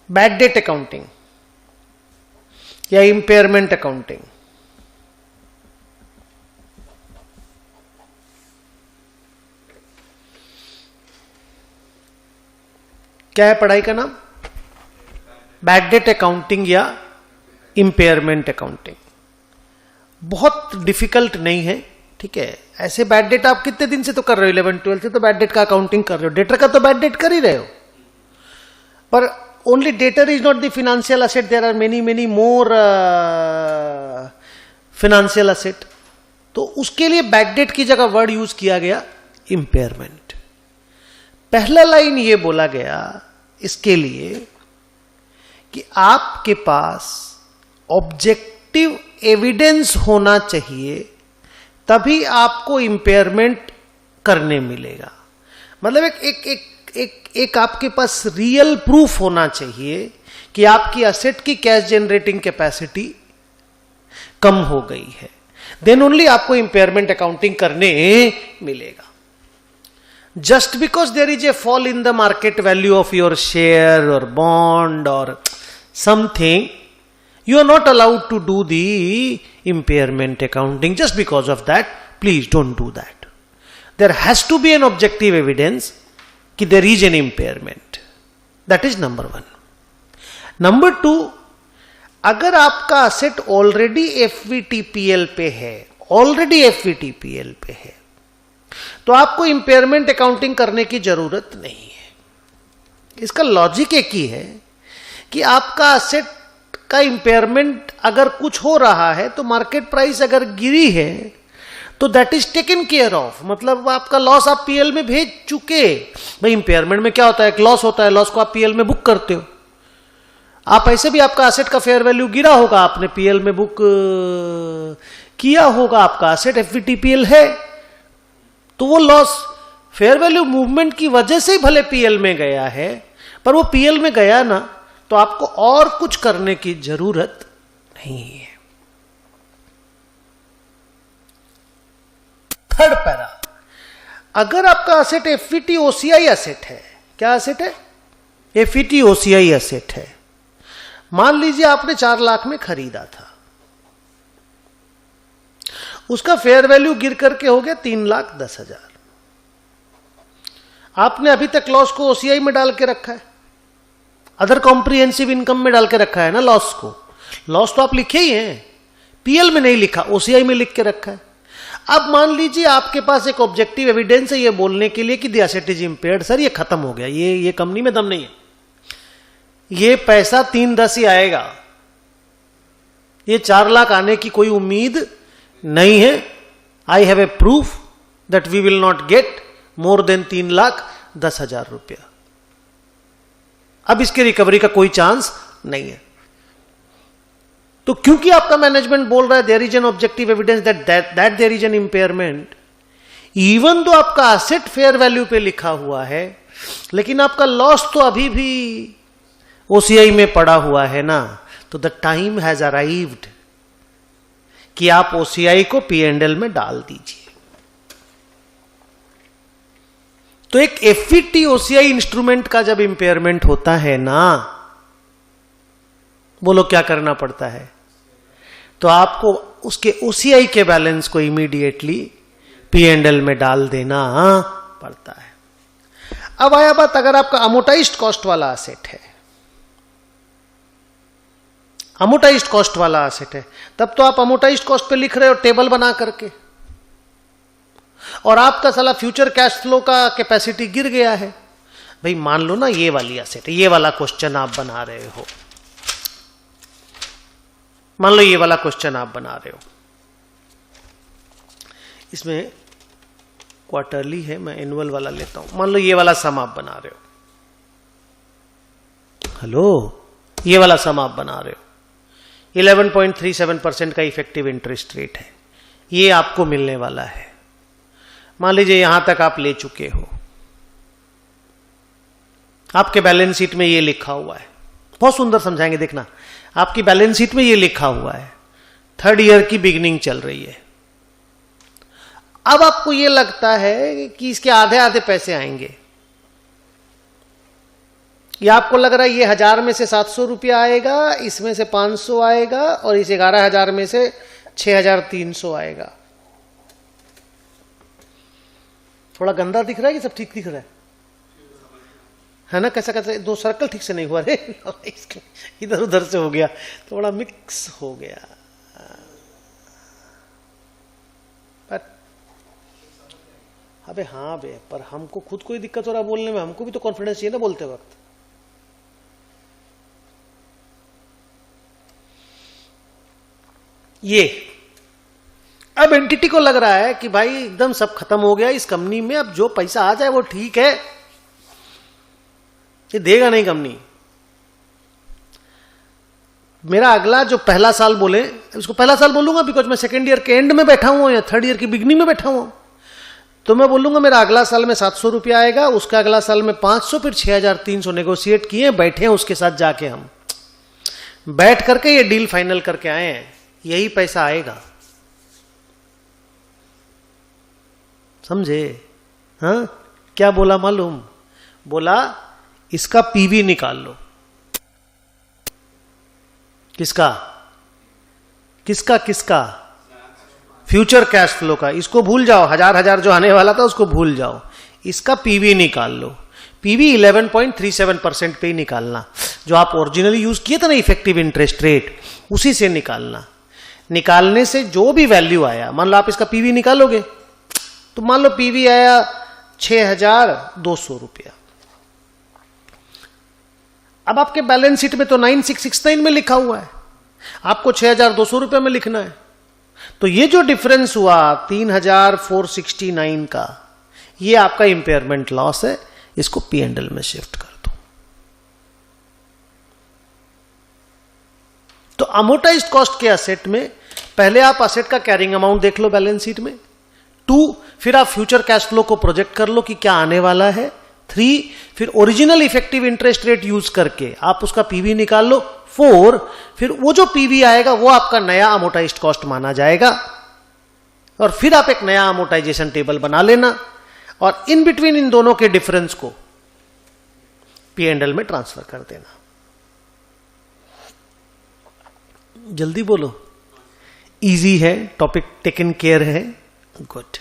Bad debt accounting या impairment accounting. क्या है पढ़ाई का नाम? बैड डेट अकाउंटिंग या इंपेयरमेंट अकाउंटिंग। बहुत डिफिकल्ट नहीं है, ठीक है। ऐसे बैड डेट आप कितने दिन से तो कर रहे हो, 11 12 से तो बैड डेट का अकाउंटिंग कर रहे हो, डेटर का तो बैड डेट कर ही रहे हो। पर only debtor is not the financial asset, there are many more financial asset. तो उसके लिए बैड डेट की जगह वर्ड यूज किया गया इंपेयरमेंट। पहला लाइन ये बोला गया इसके लिए कि आपके पास ऑब्जेक्टिव एविडेंस होना चाहिए, तभी आपको इंपेयरमेंट करने मिलेगा। मतलब एक आपके पास रियल प्रूफ होना चाहिए कि आपकी असेट की कैश जनरेटिंग कैपेसिटी कम हो गई है, देन ओनली आपको इंपेयरमेंट अकाउंटिंग करने मिलेगा। Just because there is a fall in the market value of your share or bond or something, you are not allowed to do the impairment accounting. Just because of that, please don't do that. There has to be an objective evidence कि there is an impairment. That is number one. Number two, अगर आपका asset already FVTPL पे है, already FVTPL पे है, तो आपको impairment accounting करने की जरूरत नहीं है। इसका लॉजिक एक ही है कि आपका असेट का इंपेयरमेंट अगर कुछ हो रहा है तो मार्केट प्राइस अगर गिरी है तो that is taken care of, मतलब आपका लॉस आप पीएल में भेज चुके। भाई इंपेयरमेंट में क्या होता है, एक लॉस होता है, लॉस को आप पीएल में बुक करते हो। आप ऐसे भी आपका असेट का फेयर वैल्यू गिरा होगा, आपने पीएल में बुक किया होगा, आपका असेट एफवीटीपीएल है, तो वो लॉस फेयर वैल्यू मूवमेंट की वजह से ही भले पीएल में गया है, पर वो पीएल में गया ना, तो आपको और कुछ करने की जरूरत नहीं है। थर्ड पैरा, अगर आपका असेट एफईटी ओसीआई असेट है, क्या असेट है? एफईटी ओसीआई असेट है। मान लीजिए आपने 4 लाख में खरीदा था, उसका फेयर वैल्यू गिर करके हो गया 3,10,000। आपने अभी तक लॉस को ओसीआई में डाल के रखा है, अदर कॉम्प्रिहेंसिव इनकम में डाल के रखा है ना लॉस को। लॉस तो आप लिखे ही हैं, पीएल में नहीं लिखा, ओसीआई में लिख के रखा है। अब मान लीजिए आपके पास एक ऑब्जेक्टिव एविडेंस है ये बोलने के लिए कि the asset is impaired. Sir ये खत्म हो गया, ये कंपनी में दम नहीं है, ये पैसा 3,10 ही आएगा, ये 4 लाख आने की कोई उम्मीद नहीं है। I have a proof that we will not get more than 3,10,000 रुपया। अब इसके रिकवरी का कोई चांस नहीं है। तो क्योंकि आपका मैनेजमेंट बोल रहा है there is an objective evidence that there is an impairment, even तो आपका असेट फेयर वैल्यू पे लिखा हुआ है, लेकिन आपका लॉस तो अभी भी ओसीआई में पड़ा हुआ है ना, तो द टाइम हैज अराइव्ड कि आप ओसीआई को पीएनएल में डाल दीजिए। तो एक एफईटी ओसीआई इंस्ट्रूमेंट का जब इंपेयरमेंट होता है ना, बोलो क्या करना पड़ता है? तो आपको उसके ओसीआई के बैलेंस को इमीडिएटली पीएनएल में डाल देना पड़ता है। अब आया बात, अगर आपका अमोटाइज्ड कॉस्ट वाला असेट है, अमोटाइज्ड कॉस्ट वाला असेट है, तब तो आप अमोटाइज्ड कॉस्ट पे लिख रहे हो टेबल बना करके, और आपका साला फ्यूचर कैश फ्लो का कैपेसिटी गिर गया है। भाई मान लो ना ये वाली असेट है, ये वाला क्वेश्चन आप बना रहे हो, मान लो ये वाला क्वेश्चन आप बना रहे हो, इसमें क्वार्टरली है, मैं एनुअल वाला लेता हूं। मान लो ये वाला सम आप बना रहे हो, हेलो, ये वाला सम आप बना रहे हो, 11.37% का इफेक्टिव इंटरेस्ट रेट है, ये आपको मिलने वाला है। मान लीजिए यहां तक आप ले चुके हो, आपके बैलेंस शीट में ये लिखा हुआ है, बहुत सुंदर समझाएंगे देखना। आपकी बैलेंस शीट में ये लिखा हुआ है 3rd ईयर की बिगिनिंग चल रही है। अब आपको ये लगता है कि इसके आधे आधे पैसे आएंगे, ये आपको लग रहा है ये 1000 में से 700 रुपया आएगा, इसमें से 500 आएगा और इस 11,000 में से 6,300 आएगा। थोड़ा गंदा दिख रहा है कि सब ठीक दिख रहा है ना? कैसा कैसा दो सर्कल ठीक से नहीं हुआ रे इधर उधर से हो गया, थोड़ा मिक्स हो गया। अबे हाँ बे, पर हमको खुद को ही दिक्कत हो रहा बोलने में, हमको भी तो कॉन्फिडेंस चाहिए ना बोलते वक्त। ये अब एंटिटी को लग रहा है कि भाई एकदम सब खत्म हो गया इस कंपनी में, अब जो पैसा आ जाए वो ठीक है, ये देगा नहीं कंपनी। मेरा अगला जो पहला साल बोले, इसको पहला साल बोलूंगा बिकॉज मैं सेकेंड ईयर के एंड में बैठा हुआ या थर्ड ईयर की बिगनिंग में बैठा हुआ, तो मैं बोलूंगा मेरा अगला साल में 700 रुपया आएगा, उसका अगला साल में 500, फिर 6,300 नेगोशिएट किए, बैठे हैं उसके साथ जाके, हम बैठ करके ये डील फाइनल करके आए हैं, यही पैसा आएगा। समझे? हाँ, क्या बोला मालूम? बोला इसका पीवी निकाल लो। किसका किसका किसका? फ्यूचर कैश फ्लो का। इसको भूल जाओ, 1000 जो आने वाला था उसको भूल जाओ, इसका पीवी निकाल लो। पीवी 11.37% पे ही निकालना, जो आप ओरिजिनली यूज किए थे ना इफेक्टिव इंटरेस्ट रेट, उसी से निकालना। निकालने से जो भी वैल्यू आया, मान लो आप इसका पीवी निकालोगे तो मान लो पीवी आया 6,200 रुपया। अब आपके बैलेंस शीट में तो 9669 में लिखा हुआ है, आपको 6,200 रुपये में लिखना है, तो ये जो डिफरेंस हुआ 3,469 का, ये आपका इंपेयरमेंट लॉस है, इसको P&L में शिफ्ट कर दो। तो अमोर्टाइज्ड कॉस्ट के असेट में पहले आप असेट का कैरिंग अमाउंट देख लो बैलेंस शीट में, 2 फिर आप फ्यूचर कैश फ्लो को प्रोजेक्ट कर लो कि क्या आने वाला है, 3 फिर original effective interest rate use करके आप उसका पीवी निकाल लो, 4 फिर वो जो पीवी आएगा वो आपका नया अमोर्टाइज्ड कॉस्ट माना जाएगा, और फिर आप एक नया अमोर्टाइजेशन टेबल बना लेना और इन बिटवीन इन दोनों के डिफरेंस को P&L में ट्रांसफर कर देना। जल्दी बोलो, इजी है, टॉपिक टेकन केयर है, गुड।